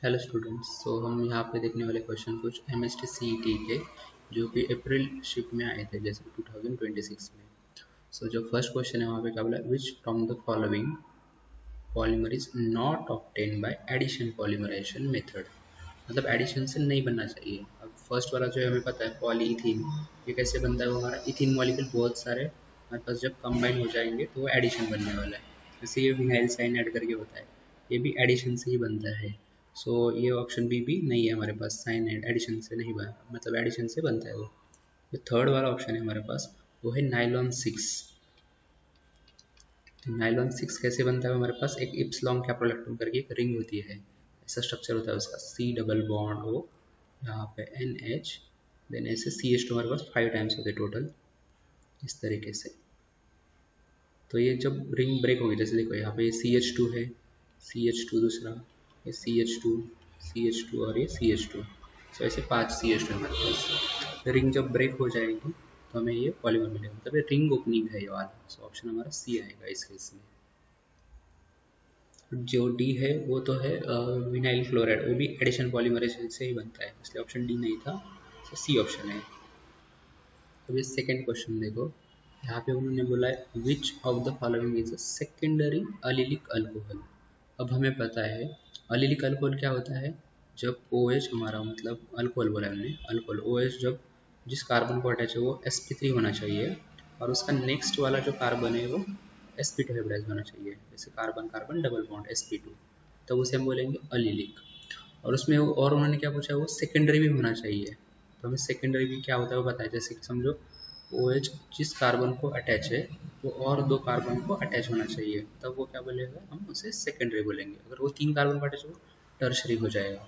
Hello students. हम यहाँ पे देखने वाले क्वेश्चन कुछ MST CET के जो कि अप्रैल शिप में आए थे जैसे 2026 में। जो फर्स्ट क्वेश्चन है वहाँ पे क्या बोला, which from the following polymer is not obtain by addition polymerization method. मतलब एडिशन से नहीं बनना चाहिए। अब फर्स्ट वाला जो है हमें पता है पॉलीइथीन, ये कैसे बनता है, वो हमारा इथीन मॉलिक्यूल बहुत सारे हमारे पास जब कंबाइन हो जाएंगे तो वो एडिशन बनने वाला है। जैसे ये विनाइल साइनाइड करके होता है, ये भी एडिशन से ही बनता है। ये ऑप्शन बी भी नहीं है हमारे पास, साइनाइड एडिशन से नहीं बना, मतलब एडिशन से बनता है वो। जो थर्ड वाला ऑप्शन है हमारे पास वो है नाइलॉन 6। तो नाइलॉन 6 कैसे बनता है, हमारे पास एक इप्सिलॉन कैप्रोलैक्टम करके एक रिंग होती है, ऐसा स्ट्रक्चर होता है उसका, C डबल बॉन्ड O, यहाँ पे NH, देन ऐसे CH2 हमारे पास 5 टाइम्स होते टोटल, इस तरीके से। तो ये जब रिंग ब्रेक होगी, जैसे देखो यहाँ पे CH2 है, CH2 दूसरा, ये CH2 और ये CH2, तो ऐसे 5 CH2 हमारे पास। रिंग जब ब्रेक हो जाएगी तो हमें ये पॉलीमर मिलेगा, मतलब ये रिंग ओपनिंग है ये वाला। ऑप्शन हमारा C आएगा इस केस में। जो डी है वो तो है विनाइल क्लोराइड, वो भी एडिशन पॉलीमरेज से ही बनता है, इसलिए ऑप्शन डी नहीं था, तो सी ऑप्शन है। अब ये सेकेंड क्वेश्चन देखो, यहाँ पे उन्होंने बोला है which of the following is a secondary allylic alcohol. अब हमें पता है अलिलिक अल्कोहल क्या होता है, जब OH हमारा, मतलब अल्कोहल बोला है हमने, अल्कोहल OH जब जिस कार्बन को अटैच है वो sp3 होना चाहिए, और उसका नेक्स्ट वाला जो कार्बन है वो sp2 हाइब्रिडाइज होना चाहिए, जैसे carbon carbon double bond sp2, तब उसे हम बोलेंगे अलिलिक। और उसमें और उन्होंने क्या पूछा है, वो सेकेंडरी भी होना चाहिए। तो हमें सेकेंडरी भी क्या होता है वो बताया, जैसे कि समझो OH जिस कार्बन को अटैच है वो और दो कार्बन को अटैच होना चाहिए, तब वो क्या बोलेगा, हम उसे सेकेंडरी बोलेंगे। अगर वो 3 कार्बन को अटैच हो टर्शरी हो जाएगा।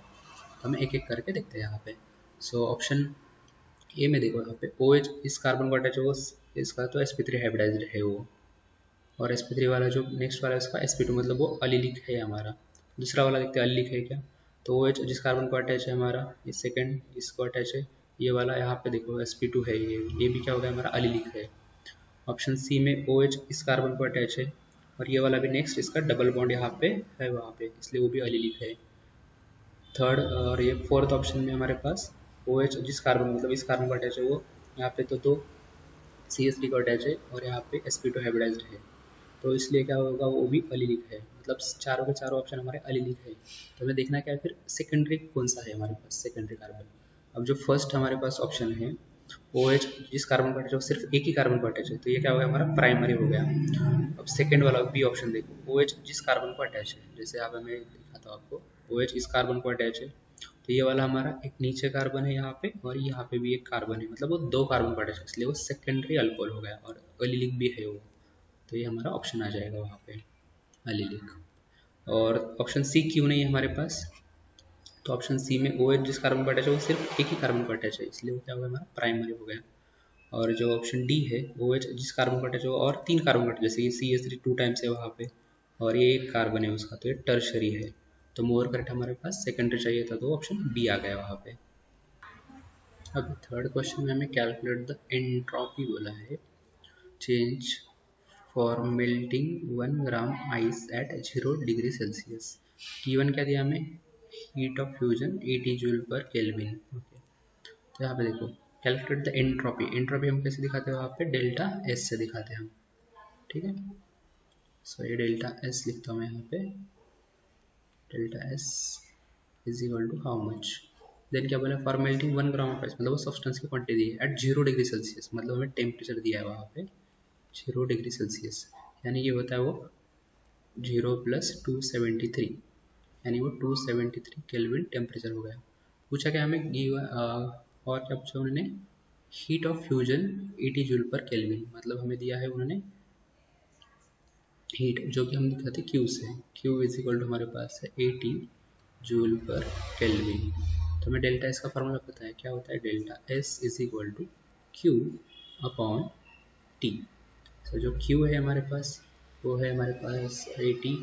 तो हम एक एक करके देखते हैं यहाँ पे। ऑप्शन ए में देखो, यहाँ पे OH इस कार्बन को अटैच है, वो इसका तो sp3 हाइब्रिडाइज्ड है वो, और sp3 वाला जो नेक्स्ट वाला है उसका sp2, मतलब वो अलिलिक है हमारा। दूसरा वाला देखते हैं अलिलिक है क्या, तो OH जिस कार्बन को अटैच है हमारा, ये सेकंड इसको अटैच है, ये वाला यहाँ पे देखो sp2 है, ये भी क्या हो गया हमारा अलिलिक है। ऑप्शन सी में OH इस कार्बन को अटैच है, और ये वाला भी नेक्स्ट इसका डबल बॉन्ड यहाँ पे है वहाँ पे, इसलिए वो भी अलिलिक है। थर्ड और ये फोर्थ ऑप्शन में हमारे पास OH जिस कार्बन, मतलब इस कार्बन को अटैच है वो यहाँ पे तो दो CH3 को अटैच है, और यहाँ पे sp2 हाइब्रिडाइज्ड है, तो इसलिए क्या होगा, वो भी अलिलिक है। मतलब चारों के चारों ऑप्शन हमारे अलिलिक है। तो हमें देखना क्या है फिर, सेकेंडरी कौन सा है हमारे पास, सेकेंडरी कार्बन। अब जो फर्स्ट हमारे पास ऑप्शन है OH जिस कार्बन को अटैच है वो सिर्फ एक ही कार्बन को अटैच है, तो ये क्या हो गया हमारा प्राइमरी हो गया। अब सेकेंड वाला बी ऑप्शन देखो, OH जिस कार्बन को अटैच है, जैसे आप हमें दिखा था आपको, OH इस कार्बन को अटैच है, तो ये वाला हमारा एक नीचे कार्बन है यहाँ पे, और यहाँ पे भी एक कार्बन है, मतलब वो दो कार्बन को अटैच है, इसलिए वो सेकेंडरी अल्कोहल हो गया, और अलिलिक भी है वो। तो ये हमारा ऑप्शन आ जाएगा वहाँ पे, अलिलिक। और ऑप्शन सी क्यों नहीं है हमारे पास, तो ऑप्शन सी में OH जिस कार्बन को अटैच है वो सिर्फ एक ही कार्बन को अटैच है, इसलिए वो क्या हो गया हमारा प्राइमरी हो गया। और जो ऑप्शन डी है OH जिस कार्बन को अटैच है वो और 3 कार्बन को अटैच, जैसे ये CH3 2 टाइम्स है वहाँ पे, और ये एक कार्बन है उसका, तो ये टर्शरी है। तो मोर करेक्ट हमारे पास सेकेंडरी चाहिए था, तो ऑप्शन बी आ गया वहाँ पे। अब थर्ड क्वेश्चन में हमें कैलकुलेट द एंट्रोपी बोला है, change for melting 1 gram ice eight 0 degree Celsius. T1 क्या दिया हमें, हीट ऑफ फ्यूजन 80 जूल पर केल्विन। ओके, तो यहाँ पे देखो कैलकुलेट द एंट्रोपी, एंट्रोपी हम कैसे दिखाते हैं वहाँ पे, डेल्टा एस से दिखाते हैं हम, ठीक है। ये डेल्टा एस लिखता हूँ मैं यहाँ पे, delta S is equal to how much, then क्या बोला, for melting 1 gram of ice, मतलब वो सब्सटेंस की क्वांटिटी दी है एट 0 डिग्री सेल्सियस, मतलब हमें टेम्परेचर दिया है वहाँ पे 0 डिग्री सेल्सियस, यानी ये होता है वो 0 + 273, यानी वो 273 केल्विन टेम्परेचर हो गया। पूछा क्या हमें, और क्या पूछा उन्होंने, हीट ऑफ फ्यूजन 80 जूल पर केल्विन, मतलब हमें दिया है उन्होंने हीट, जो कि हम दिखाते क्यू से, क्यू इज इक्वल टू हमारे पास है 80 जूल पर केल्विन। तो हमें डेल्टा एस का फॉर्मूला पता है, क्या होता है, delta S is equal to Q upon T. जो क्यू है हमारे पास वो है हमारे पास 80,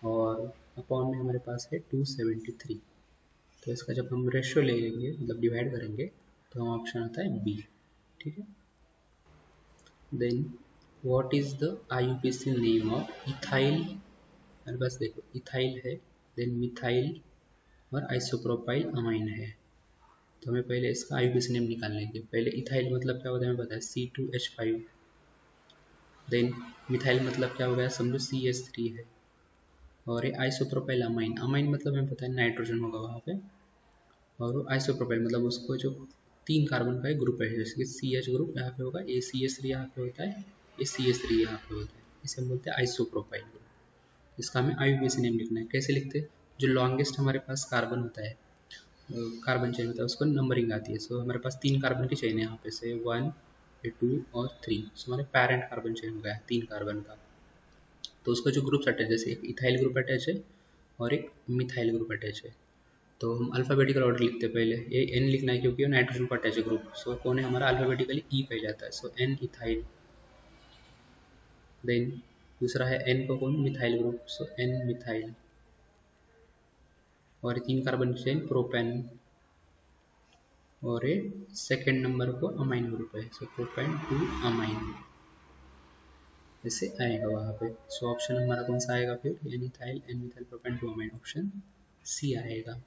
और अपॉन में हमारे पास है 273, तो इसका जब हम रेशियो ले लेंगे, मतलब डिवाइड करेंगे, तो हम ऑप्शन आता है बी, ठीक है। Then what is the IUPAC name of ethyl, मेरे पास देखो इथाइल है, देन मिथाइल और आइसोप्रोपाइल अमाइन है। तो हमें पहले इसका आईयूपीएसी नेम निकाल लेंगे। पहले इथाइल मतलब क्या होता है हमें पता है, C2H5। देन मिथाइल मतलब क्या हो गया, समझो CH3 है। और ये आइसोप्रोपाइल अमाइन, अमाइन मतलब हमें पता है नाइट्रोजन होगा वहाँ पे। और आइसोप्रोपाइल मतलब उसको जो 3 कार्बन का एक ग्रुप है, जैसे कि CH ग्रुप यहाँ पे होगा, ACH3 यहाँ पे होता है, ACH3 यहाँ पे होता है, इसे हम बोलते हैं आइसोप्रोपाइल ग्रुप। इसका हमें आईयूपीएसी नेम लिखना है। कैसे लिखते हैं, जो लॉन्गेस्ट हमारे पास कार्बन होता है, कार्बन चेन होता है, उसको नंबरिंग आती है। सो हमारे पास 3 कार्बन की चेन है यहाँ पे, से 1, 2 और 3। सो हमारे पेरेंट कार्बन चेन हो गया 3 कार्बन का। तो उसका जो ग्रुप अटैच है, जैसे एक इथाइल ग्रुप अटैच है और एक मिथाइल ग्रुप अटैच है। तो हम अल्फ़ाबेटिकल ऑर्डर लिखते हैं। पहले ये एन लिखना है क्योंकि वो नाइट्रोजन को अटैच है ग्रुप। सो कौन है हमारा, अल्फ़ाबेटिकली ई पे जाता है, सो एन इथाइल। देन दूसरा है एन को कौन, मिथाइल ग्रुप, सो एन मिथाइल। और 3 कार्बन चेन प्रोपेन। और ये सेकेंड नंबर को अमाइन ग्रुप है, सो प्रोपेन 2 अमाइन, ऐसे आएगा वहाँ पे। सो ऑप्शन हमारा कौन सा आएगा फिर, N ethyl N methyl propane 2 amine, option C आएगा।